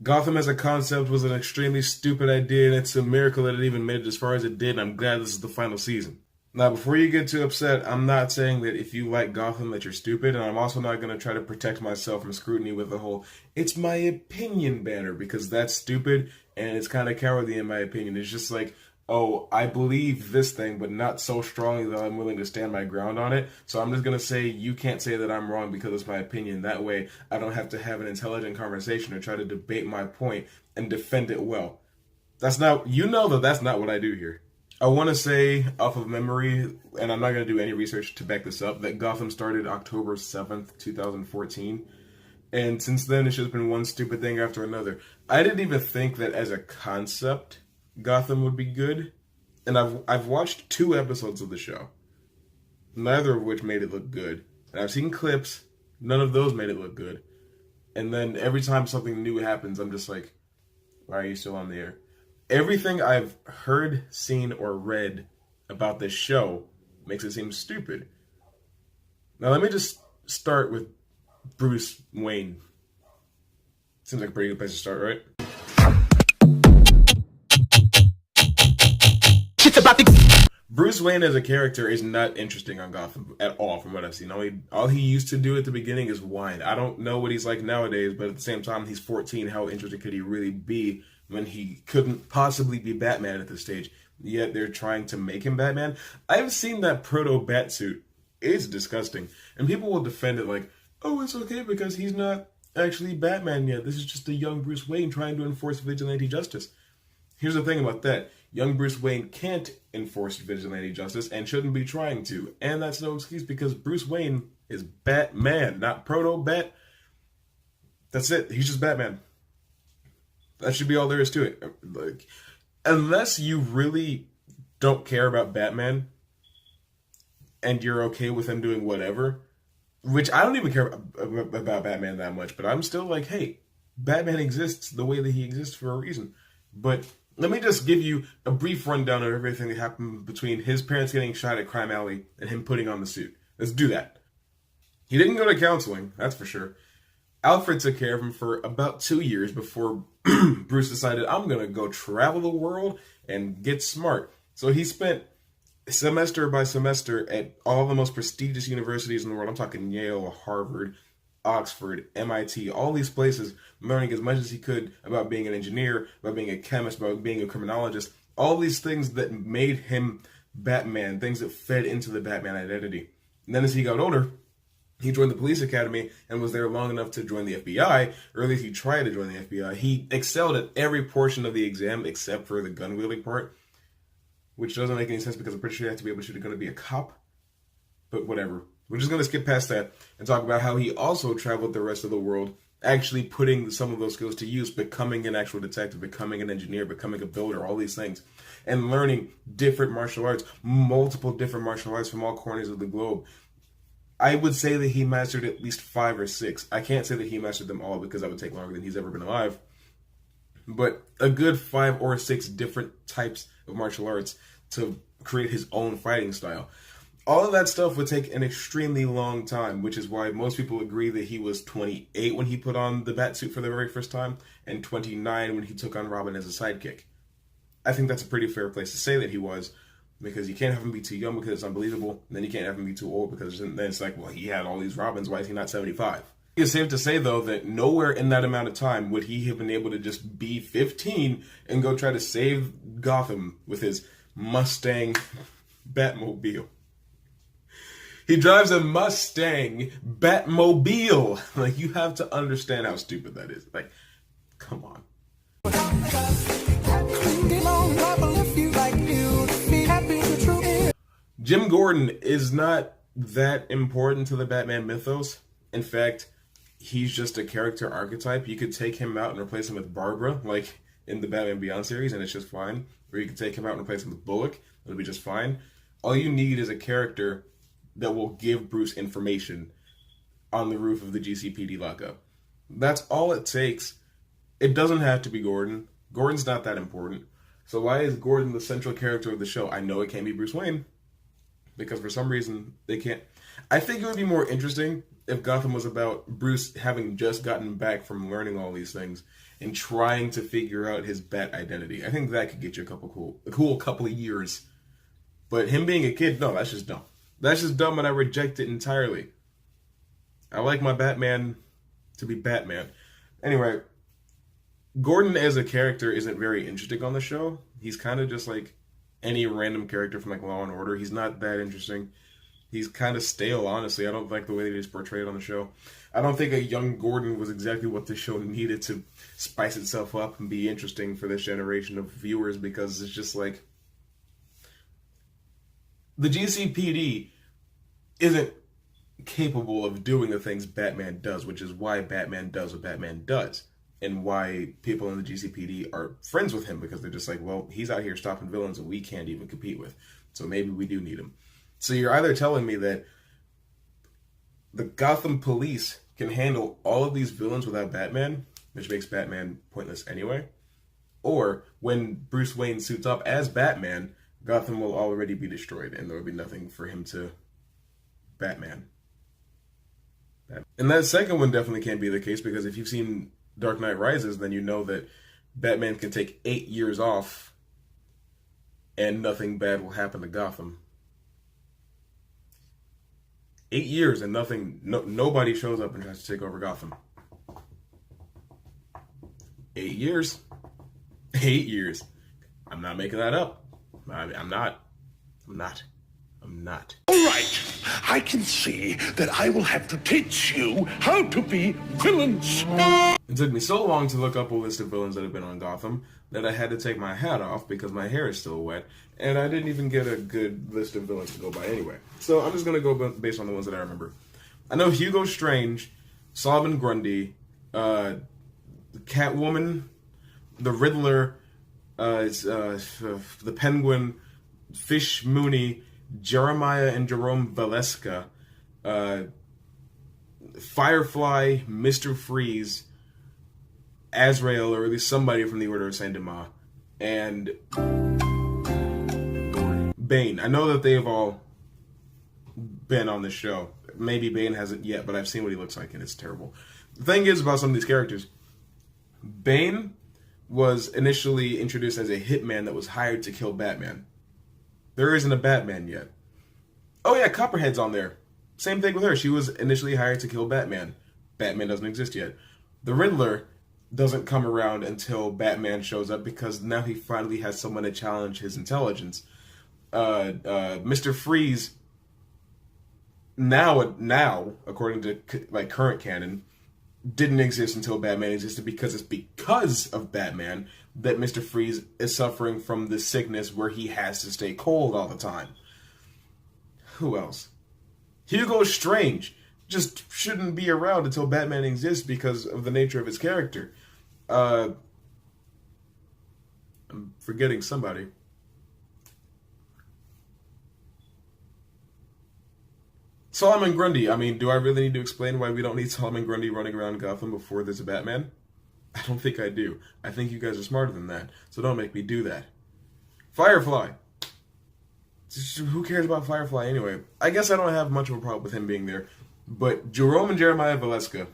Gotham as a concept was an extremely stupid idea, and it's a miracle that it even made it as far as it did, and I'm glad this is the final season. Now, before you get too upset, I'm not saying that if you like Gotham that you're stupid, and I'm also not going to try to protect myself from scrutiny with the whole, it's my opinion banner, because that's stupid, and it's kind of cowardly in my opinion. It's just like, oh, I believe this thing, but not so strongly that I'm willing to stand my ground on it. So I'm just going to say, you can't say that I'm wrong because it's my opinion. That way, I don't have to have an intelligent conversation or try to debate my point and defend it well. That's not, you know that that's not what I do here. I want to say, off of memory, and I'm not going to do any research to back this up, that Gotham started October 7th, 2014. And since then, it's just been one stupid thing after another. I didn't even think that as a concept, Gotham would be good. And I've watched 2 episodes of the show, neither of which made it look good. And I've seen clips, none of those made it look good. And then every time something new happens, I'm just like, why are you still on the air? Everything I've heard, seen, or read about this show makes it seem stupid. Now let me just start with Bruce Wayne. Seems like a pretty good place to start, right? Bruce Wayne as a character is not interesting on Gotham at all, from what I've seen. All he used to do at the beginning is whine. I don't know what he's like nowadays, but at the same time, he's 14. How interesting could he really be when he couldn't possibly be Batman at this stage? Yet they're trying to make him Batman. I've seen that proto-bat suit. It's disgusting. And people will defend it like, oh, it's okay because he's not actually Batman yet. This is just a young Bruce Wayne trying to enforce vigilante justice. Here's the thing about that. Young Bruce Wayne can't enforce vigilante justice and shouldn't be trying to. And that's no excuse because Bruce Wayne is Batman, not Proto-Bat. That's it. He's just Batman. That should be all there is to it. Like, unless you really don't care about Batman and you're okay with him doing whatever, which I don't even care about Batman that much, but I'm still like, hey, Batman exists the way that he exists for a reason. But let me just give you a brief rundown of everything that happened between his parents getting shot at Crime Alley and him putting on the suit. Let's do that. He didn't go to counseling, that's for sure. Alfred took care of him for about 2 years before Bruce decided, I'm going to go travel the world and get smart. So he spent semester by semester at all the most prestigious universities in the world. I'm talking Yale, Harvard, Oxford, MIT, all these places, learning as much as he could about being an engineer, about being a chemist, about being a criminologist, all these things that made him Batman, things that fed into the Batman identity. And then as he got older, he joined the police academy and was there long enough to join the FBI, or at least he tried to join the FBI. He excelled at every portion of the exam except for the gun wielding part, which doesn't make any sense because I'm pretty sure you have to be able to shoot a gun to be a cop. But whatever. We're just going to skip past that and talk about how he also traveled the rest of the world, actually putting some of those skills to use, becoming an actual detective, becoming an engineer, becoming a builder, all these things, and learning different martial arts, multiple different martial arts from all corners of the globe. I would say that he mastered at least 5 or 6. I can't say that he mastered them all because that would take longer than he's ever been alive. But a good 5 or 6 different types of martial arts to create his own fighting style. All of that stuff would take an extremely long time, which is why most people agree that he was 28 when he put on the Batsuit for the very first time, and 29 when he took on Robin as a sidekick. I think that's a pretty fair place to say that he was, because you can't have him be too young because it's unbelievable, and then you can't have him be too old because then it's like, well, he had all these Robins, why is he not 75? It's safe to say, though, that nowhere in that amount of time would he have been able to just be 15 and go try to save Gotham with his Mustang Batmobile. He drives a Mustang Batmobile. Like, you have to understand how stupid that is. Like, come on. Jim Gordon is not that important to the Batman mythos. In fact, he's just a character archetype. You could take him out and replace him with Barbara, like in the Batman Beyond series, and it's just fine. Or you could take him out and replace him with Bullock, it'll be just fine. All you need is a character that will give Bruce information on the roof of the GCPD lockup. That's all it takes. It doesn't have to be Gordon. Gordon's not that important. So why is Gordon the central character of the show? I know it can't be Bruce Wayne, because for some reason they can't. I think it would be more interesting if Gotham was about Bruce having just gotten back from learning all these things and trying to figure out his Bat identity. I think that could get you a cool couple of years. But him being a kid, no, that's just dumb. That's just dumb, and I reject it entirely. I like my Batman to be Batman. Anyway, Gordon as a character isn't very interesting on the show. He's kind of just like any random character from like Law and Order. He's not that interesting. He's kind of stale, honestly. I don't like the way that he's portrayed on the show. I don't think a young Gordon was exactly what the show needed to spice itself up and be interesting for this generation of viewers, because it's just like the GCPD isn't capable of doing the things Batman does, which is why Batman does what Batman does, and why people in the GCPD are friends with him, because they're just like, well, he's out here stopping villains that we can't even compete with, so maybe we do need him. So you're either telling me that the Gotham police can handle all of these villains without Batman, which makes Batman pointless anyway, or when Bruce Wayne suits up as Batman, Gotham will already be destroyed and there will be nothing for him to Batman. And that second one definitely can't be the case, because if you've seen Dark Knight Rises, then you know that Batman can take 8 years off and nothing bad will happen to Gotham. 8 years and nobody shows up and tries to take over Gotham. 8 years. 8 years. I'm not making that up. I'm not. All right, I can see that I will have to teach you how to be villains. It took me so long to look up a list of villains that have been on Gotham that I had to take my hat off because my hair is still wet, and I didn't even get a good list of villains to go by anyway. So I'm just going to go based on the ones that I remember. I know Hugo Strange, Solomon Grundy, Catwoman, the Riddler, the Penguin, Fish Mooney, Jeremiah and Jerome Valeska, Firefly, Mr. Freeze, Azrael, or at least somebody from the Order of Saint Denis, and Bane. I know that they've all been on the show. Maybe Bane hasn't yet, but I've seen what he looks like, and it's terrible. The thing is about some of these characters, Bane was initially introduced as a hitman that was hired to kill Batman. There isn't a Batman yet. Oh yeah, Copperhead's on there. Same thing with her. She was initially hired to kill Batman. Batman doesn't exist yet. The Riddler doesn't come around until Batman shows up, because now he finally has someone to challenge his intelligence. Mr. Freeze, now, according to like current canon, didn't exist until Batman existed, because it's because of Batman that Mr. Freeze is suffering from this sickness where he has to stay cold all the time. Who else? Hugo Strange just shouldn't be around until Batman exists because of the nature of his character. I'm forgetting somebody. Solomon Grundy. I mean, do I really need to explain why we don't need Solomon Grundy running around Gotham before there's a Batman? I don't think I do. I think you guys are smarter than that, so don't make me do that. Firefly. Who cares about Firefly anyway? I guess I don't have much of a problem with him being there, but Jerome and Jeremiah Valeska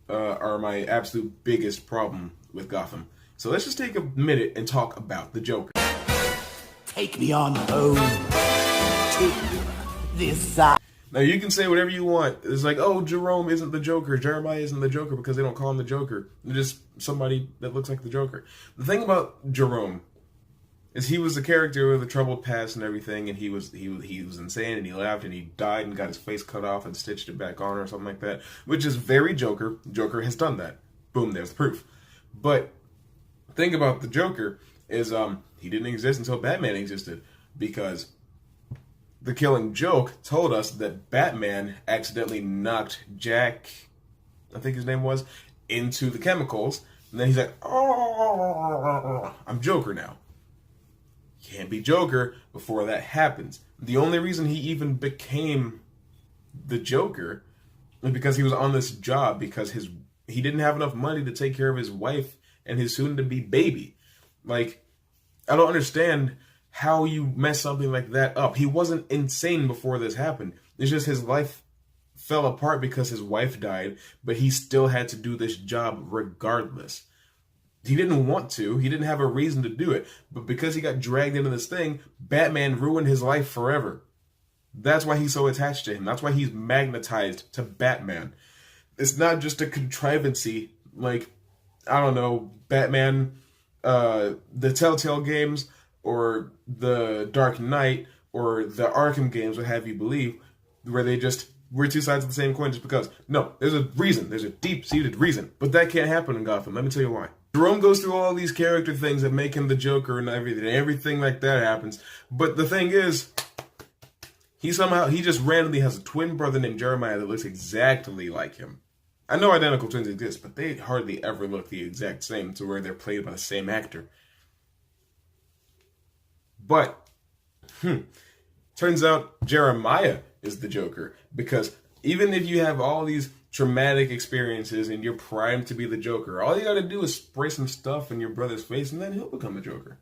are my absolute biggest problem with Gotham. So let's just take a minute and talk about the Joker. Take me on home to this side. Now, you can say whatever you want. It's like, oh, Jerome isn't the Joker, Jeremiah isn't the Joker, because they don't call him the Joker. They're just somebody that looks like the Joker. The thing about Jerome is he was a character with a troubled past and everything, and he was insane, and he laughed, and he died and got his face cut off and stitched it back on or something like that, which is very Joker. Joker has done that. Boom, there's the proof. But the thing about the Joker is he didn't exist until Batman existed, because The Killing Joke told us that Batman accidentally knocked Jack, I think his name was, into the chemicals, and then he's like, oh, I'm Joker now. Can't be Joker before that happens. The only reason he even became the Joker is because he was on this job, because he didn't have enough money to take care of his wife and his soon-to-be baby. Like, I don't understand how you mess something like that up. He wasn't insane before this happened. It's just his life fell apart because his wife died, but he still had to do this job regardless. He didn't want to. He didn't have a reason to do it. But because he got dragged into this thing, Batman ruined his life forever. That's why he's so attached to him. That's why he's magnetized to Batman. It's not just a contrivancy like, I don't know, Batman, the Telltale games, or the Dark Knight, or the Arkham games would have you believe, where we're two sides of the same coin just because. No, there's a reason. There's a deep-seated reason. But that can't happen in Gotham. Let me tell you why. Jerome goes through all these character things that make him the Joker and everything. Everything like that happens. But the thing is, he just randomly has a twin brother named Jeremiah that looks exactly like him. I know identical twins exist, but they hardly ever look the exact same to where they're played by the same actor. But, turns out Jeremiah is the Joker, because even if you have all these traumatic experiences and you're primed to be the Joker, all you gotta do is spray some stuff in your brother's face and then he'll become the Joker.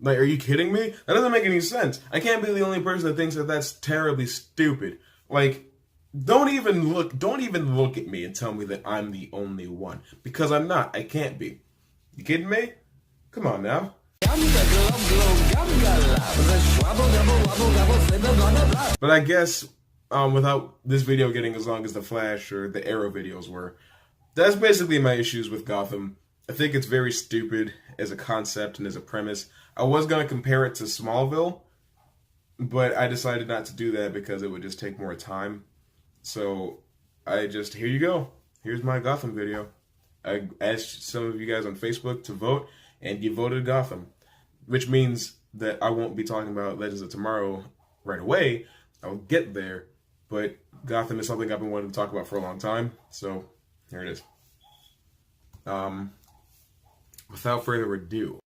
Like, are you kidding me? That doesn't make any sense. I can't be the only person that thinks that that's terribly stupid. Like, don't even look at me and tell me that I'm the only one, because I'm not. I can't be. You kidding me? Come on now. But I guess, without this video getting as long as The Flash or the Arrow videos were, that's basically my issues with Gotham. I think it's very stupid as a concept and as a premise. I was going to compare it to Smallville, but I decided not to do that because it would just take more time. So, here you go. Here's my Gotham video. I asked some of you guys on Facebook to vote, and you voted Gotham, which means that I won't be talking about Legends of Tomorrow right away. I'll get there, but Gotham is something I've been wanting to talk about for a long time, so here it is. Without further ado,